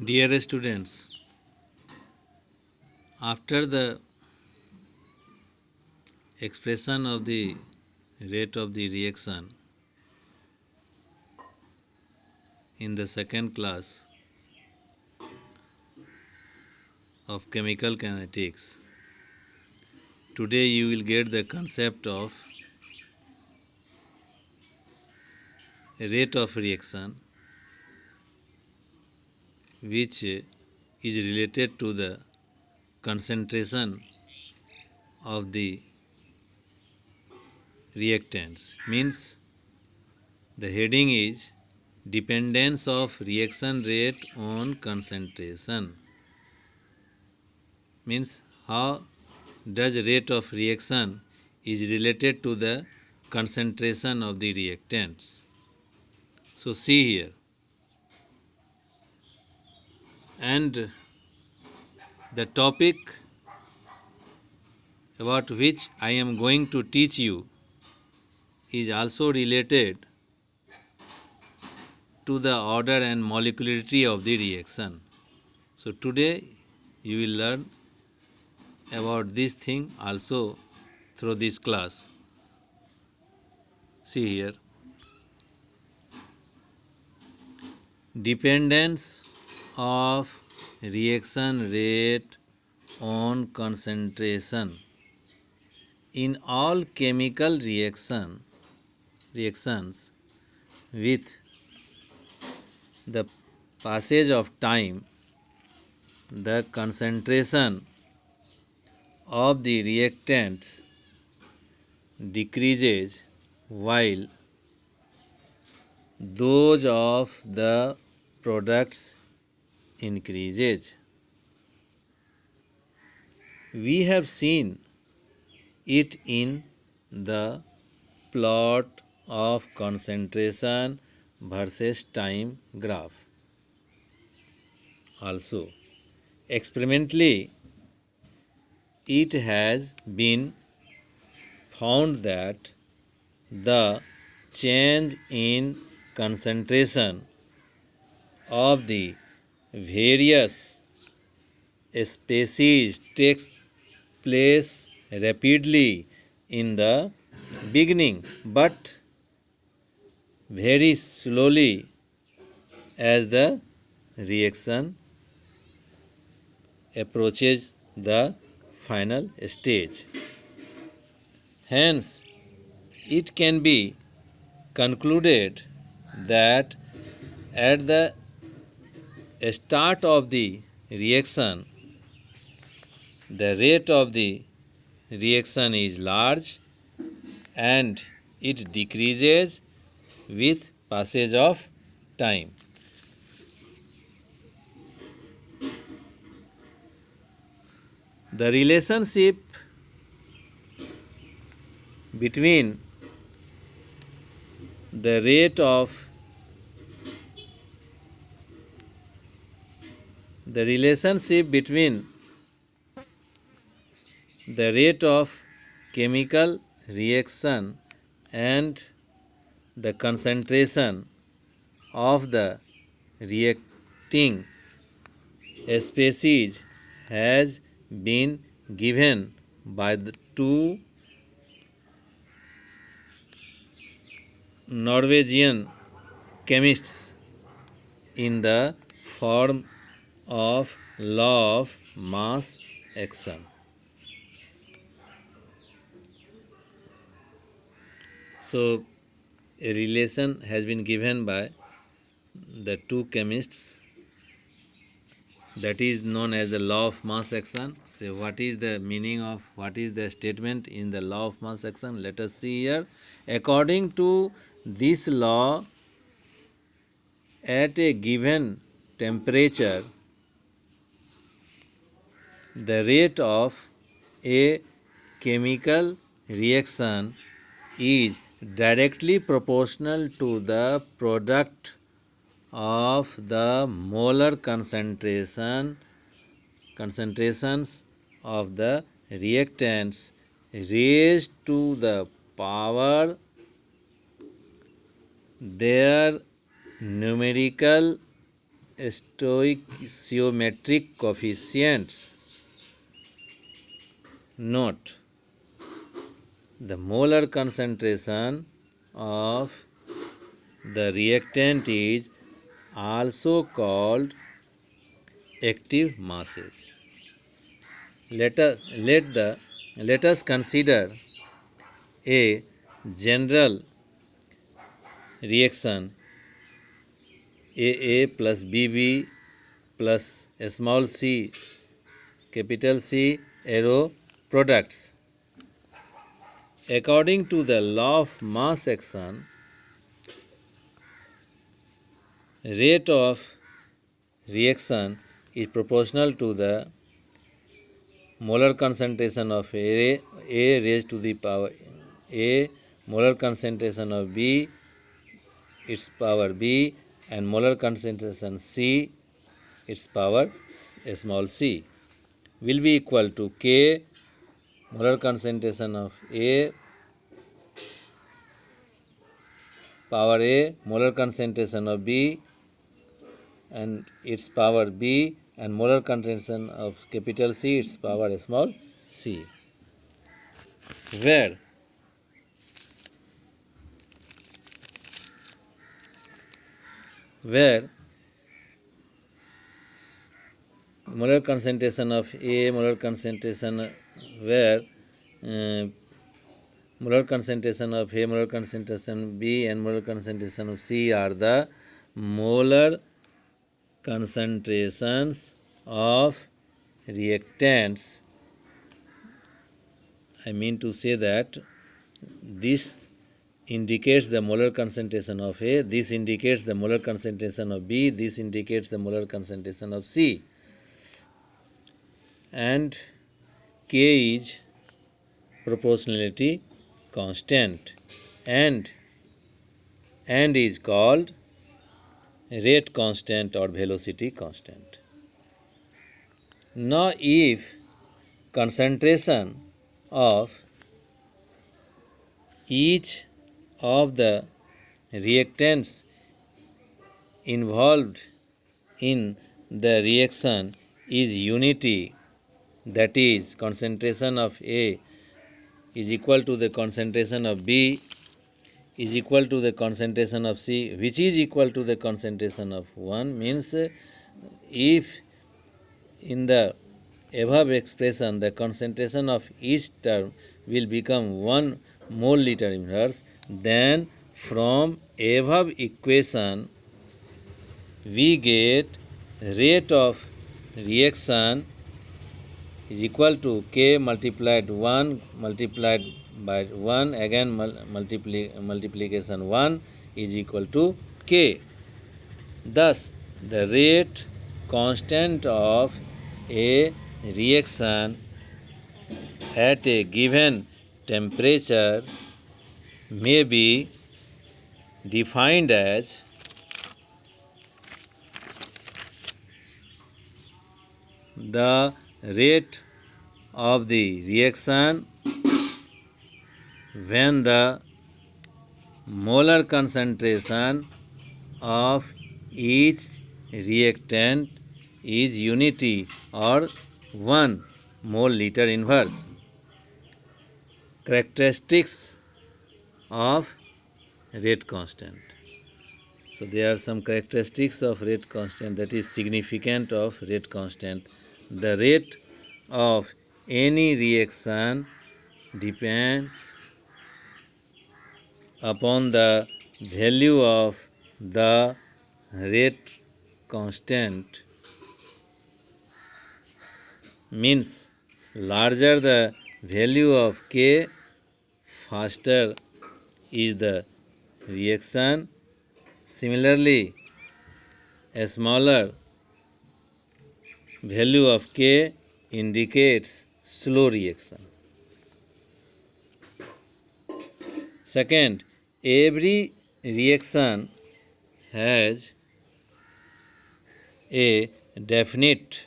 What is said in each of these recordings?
Dear students, after the expression of the rate of the reaction in the second class of chemical kinetics, today you will get the concept of rate of reaction, which is related to the concentration of the reactants. Means the heading is dependence of reaction rate on concentration. Means how does rate of reaction is related to the concentration of the reactants. So see here, and the topic about which I am going to teach you is also related to the order and molecularity of the reaction. So today you will learn about this thing also through this class. See here, dependence of reaction rate on concentration. In all chemical reactions with the passage of time, the concentration of the reactants decreases while those of the products increases. We have seen it in the plot of concentration versus time graph. Also, experimentally, it has been found that the change in concentration of the various species takes place rapidly in the beginning but very slowly as the reaction approaches the final stage. Hence, it can be concluded that at the start of the reaction, the rate of the reaction is large and it decreases with passage of time. The relationship between the rate of chemical reaction and the concentration of the reacting species has been given by the two Norwegian chemists in the form of law of mass action. So a relation has been given by the two chemists, that is known as the law of mass action. So what is the meaning of, what is the statement in the law of mass action? Let us see here. According to this law, at a given temperature, the rate of a chemical reaction is directly proportional to the product of the molar concentrations of the reactants raised to the power their numerical stoichiometric coefficients. Note, the molar concentration of the reactant is also called active masses. Let us consider a general reaction AA plus BB plus small c capital C arrow products. According to the law of mass action, rate of reaction is proportional to the molar concentration of A raised to the power A, molar concentration of B, its power B, and molar concentration C, its power small c, will be equal to K, molar concentration of A, power A, molar concentration of B, and its power B, and molar concentration of capital C, its power small c, where molar concentration of A, molar concentration where molar concentration of A, molar concentration B, and molar concentration of C are the molar concentrations of reactants. I mean to say that this indicates the molar concentration of A, this indicates the molar concentration of B, this indicates the molar concentration of C, and K is proportionality constant and is called rate constant or velocity constant. Now, if concentration of each of the reactants involved in the reaction is unity, that is, concentration of A is equal to the concentration of B is equal to the concentration of C, which is equal to the concentration of 1, means if in the above expression the concentration of each term will become 1 mole liter inverse, then from above equation we get rate of reaction is equal to K multiplied 1 multiplied by 1 again multiplication 1 is equal to K. Thus, the rate constant of a reaction at a given temperature may be defined as the rate of the reaction when the molar concentration of each reactant is unity or 1 mole liter inverse. Characteristics of rate constant. So there are some characteristics of rate constant that is significant of rate constant. The rate of any reaction depends upon the value of the rate constant, means larger the value of K, faster is the reaction. Similarly, a smaller value of K indicates slow reaction. Second, every reaction has a definite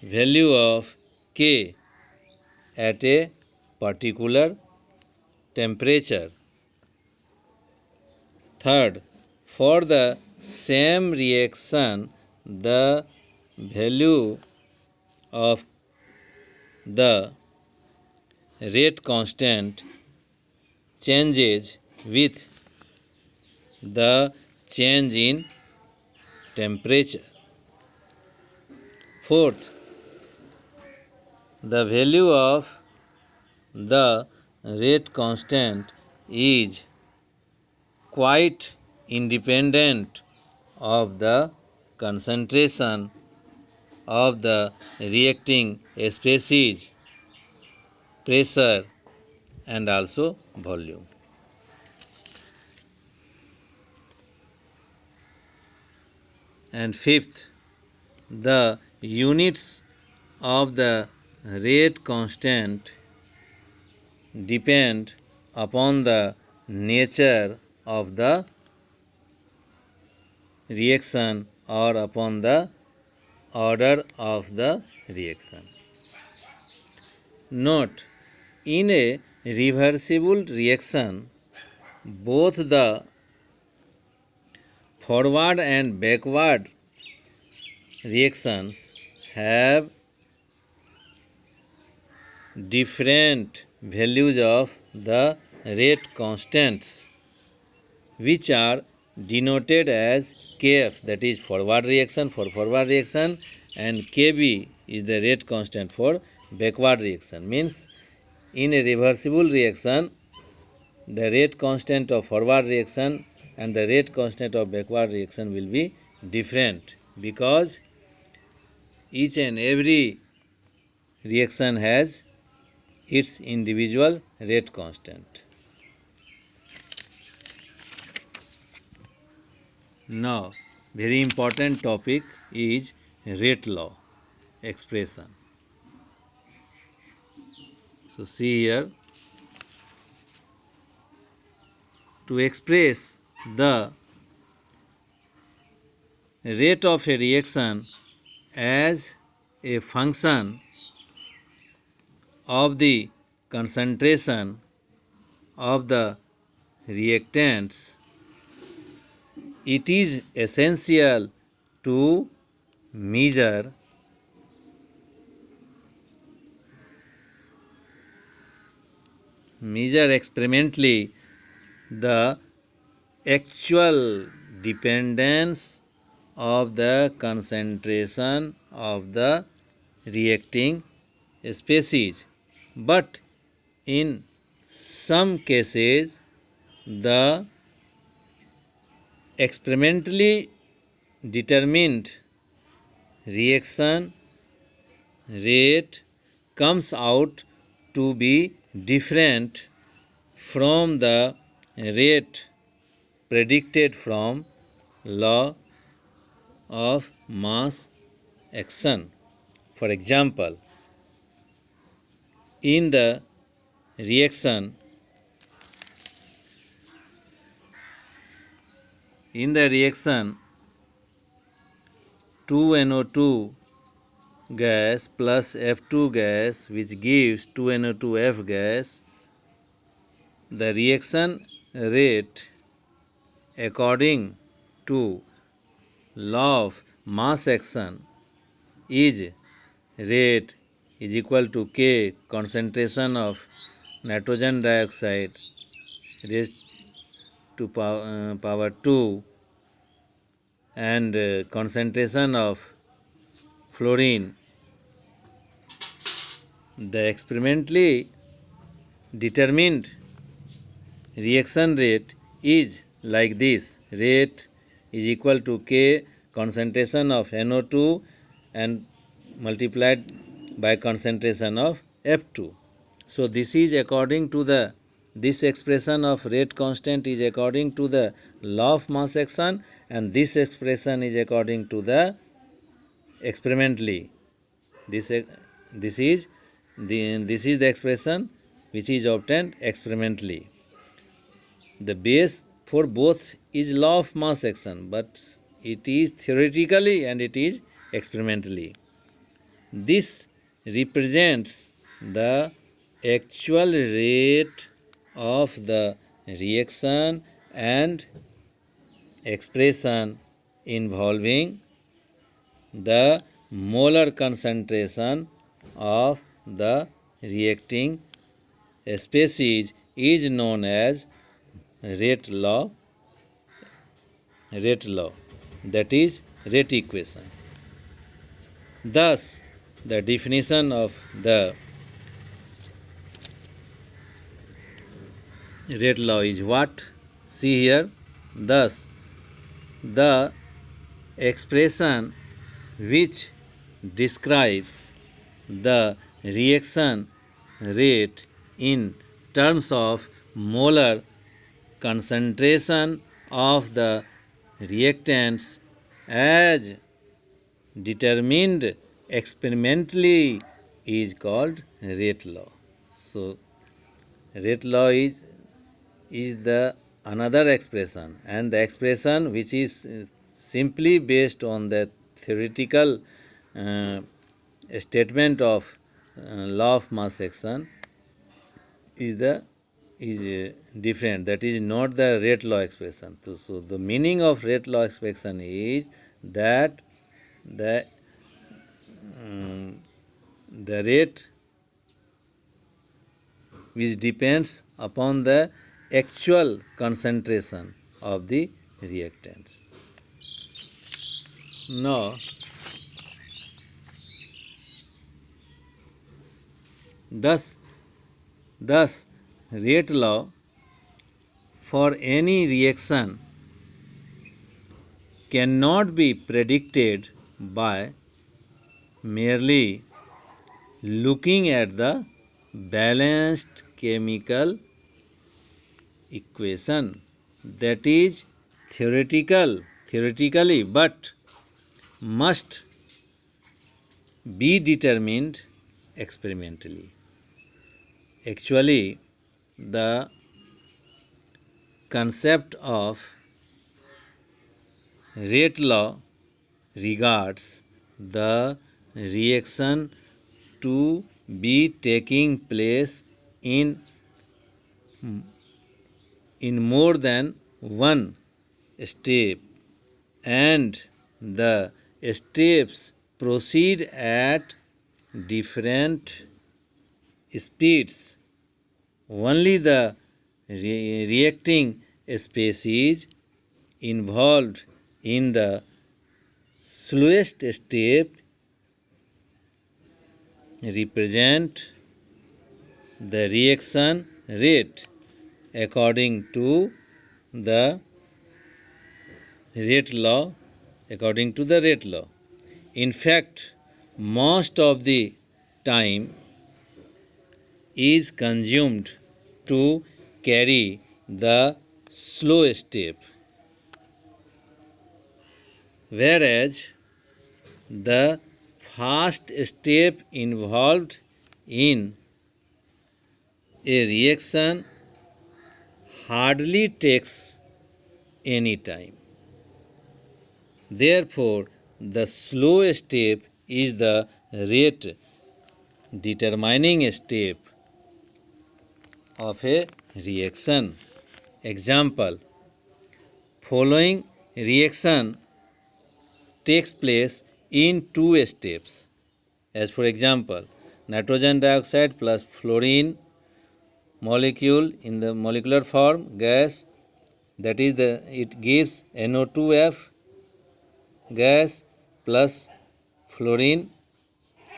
value of K at a particular temperature. Third, for the same reaction, the value of the rate constant changes with the change in temperature. Fourth, the value of the rate constant is quite independent of the concentration of the reacting species, pressure, and also volume. And fifth, the units of the rate constant depend upon the nature of the reaction or upon the order of the reaction. Note, in a reversible reaction, both the forward and backward reactions have different values of the rate constants, which are denoted as Kf, that is forward reaction for forward reaction, and Kb is the rate constant for backward reaction. Means in a reversible reaction, the rate constant of forward reaction and the rate constant of backward reaction will be different, because each and every reaction has its individual rate constant. Now, very important topic is rate law expression. So, see here, to express the rate of a reaction as a function of the concentration of the reactants, it is essential to measure experimentally the actual dependence of the concentration of the reacting species. But in some cases, the experimentally determined reaction rate comes out to be different from the rate predicted from law of mass action. For example, in the reaction 2NO2 gas plus F2 gas, which gives 2NO2F gas, the reaction rate according to law of mass action is rate is equal to K concentration of nitrogen dioxide raised to power 2 and concentration of fluorine. The experimentally determined reaction rate is like this: rate is equal to K concentration of NO2 and multiplied by concentration of F2. So this is according to the, this expression of rate constant is according to the law of mass action, and this expression is according to the experimentally. This is the expression which is obtained experimentally. The base for both is law of mass action, but it is theoretically and it is experimentally. This represents the actual rate of the reaction and expression involving the molar concentration of the reacting species is known as rate law, that is rate equation. Thus, the definition of the rate law is what? See here. Thus, the expression which describes the reaction rate in terms of molar concentration of the reactants as determined experimentally is called rate law. So, rate law is the another expression, and the expression which is simply based on the theoretical statement of law of mass action is different. That is not the rate law expression. So the meaning of rate law expression is that the the rate which depends upon the actual concentration of the reactants. Now, thus rate law for any reaction cannot be predicted by merely looking at the balanced chemical equation, that is theoretically, but must be determined experimentally. Actually, the concept of rate law regards the reaction to be taking place in more than one step, and the steps proceed at different speeds. Only the reacting species involved in the slowest step represent the reaction rate according to the rate law. In fact, most of the time is consumed to carry the slow step, whereas the fast step involved in a reaction hardly takes any time. Therefore, the slow step is the rate determining step of a reaction. Example: following reaction takes place in two steps. As for example, nitrogen dioxide plus fluorine molecule in the molecular form gas, that is it gives NO2F gas plus fluorine,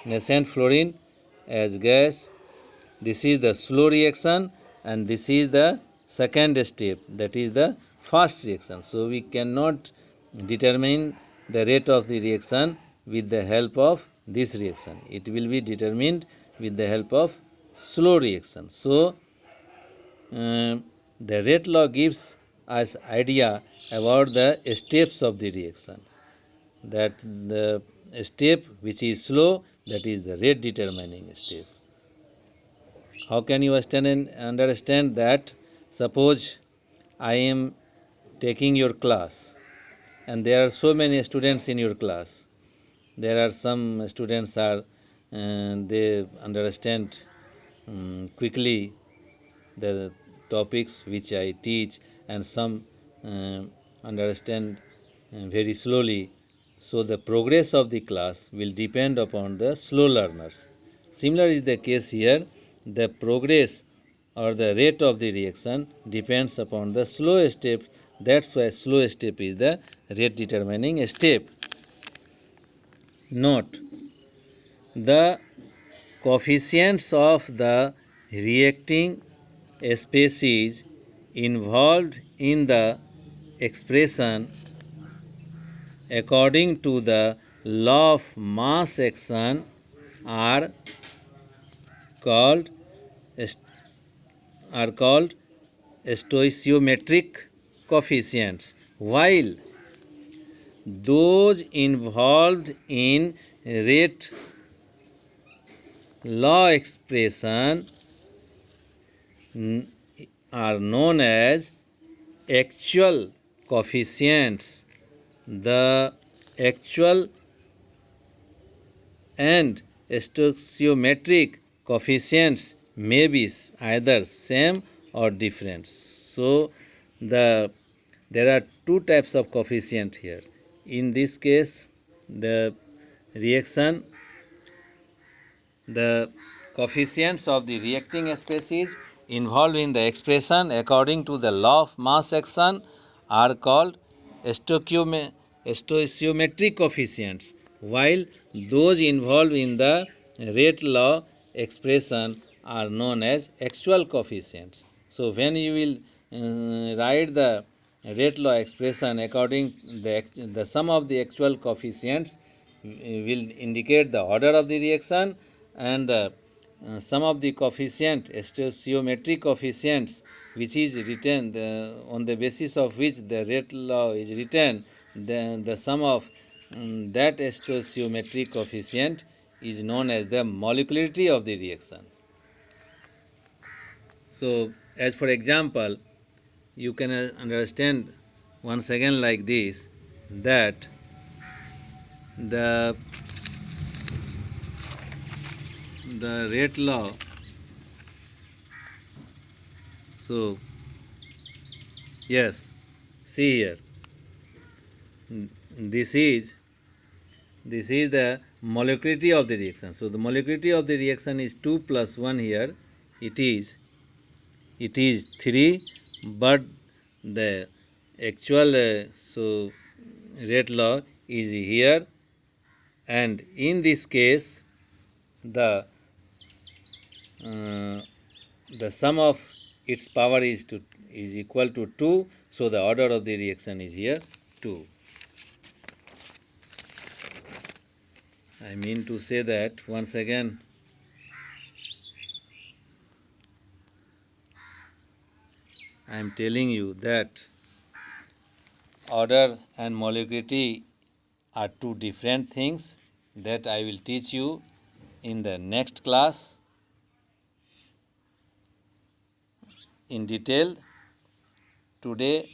nascent fluorine as gas. This is the slow reaction, and this is the second step, that is the fast reaction. So we cannot determine the rate of the reaction with the help of this reaction. It will be determined with the help of slow reaction. So the rate law gives us idea about the steps of the reaction, that the step which is slow, that is the rate determining step. How can you understand that? Suppose I am taking your class and there are so many students in your class. There are some students they understand quickly the topics which I teach, and some understand very slowly. So the progress of the class will depend upon the slow learners. Similar is the case here. The progress or the rate of the reaction depends upon the slow step. That's why slow step is the rate determining step. Note, the coefficients of the reacting species involved in the expression according to the law of mass action are called stoichiometric coefficients, while those involved in rate law expression are known as actual coefficients. The actual and stoichiometric coefficients may be either same or different. So there are two types of coefficient here. In this case, the reaction the coefficients of the reacting species involved in the expression according to the law of mass action are called stoichiometric coefficients, while those involved in the rate law expression are known as actual coefficients. So when you will write the rate law expression according the sum of the actual coefficients will indicate the order of the reaction, and the sum of the coefficient stoichiometric coefficients which is written on the basis of which the rate law is written, then the sum of that stoichiometric coefficient is known as the molecularity of the reactions. So as for example, you can understand once again like this, that the rate law, so yes, see here, this is the molecularity of the reaction. So the molecularity of the reaction is 2 plus 1 here, it is 3, but the actual rate law is here, and in this case the sum of its power is equal to 2, so the order of the reaction is here 2. I mean to say that once again, I am telling you that order and molecularity are two different things that I will teach you in the next class in detail. Today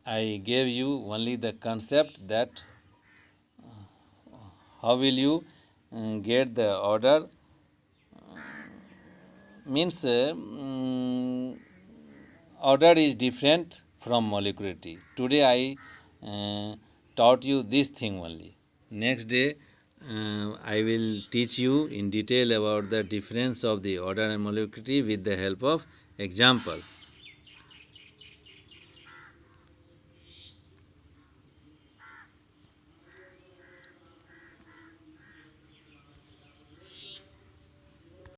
I gave you only the concept that how will you get the order, means order is different from molecularity. Today I taught you this thing only. Next day I will teach you in detail about the difference of the order and molecularity with the help of example.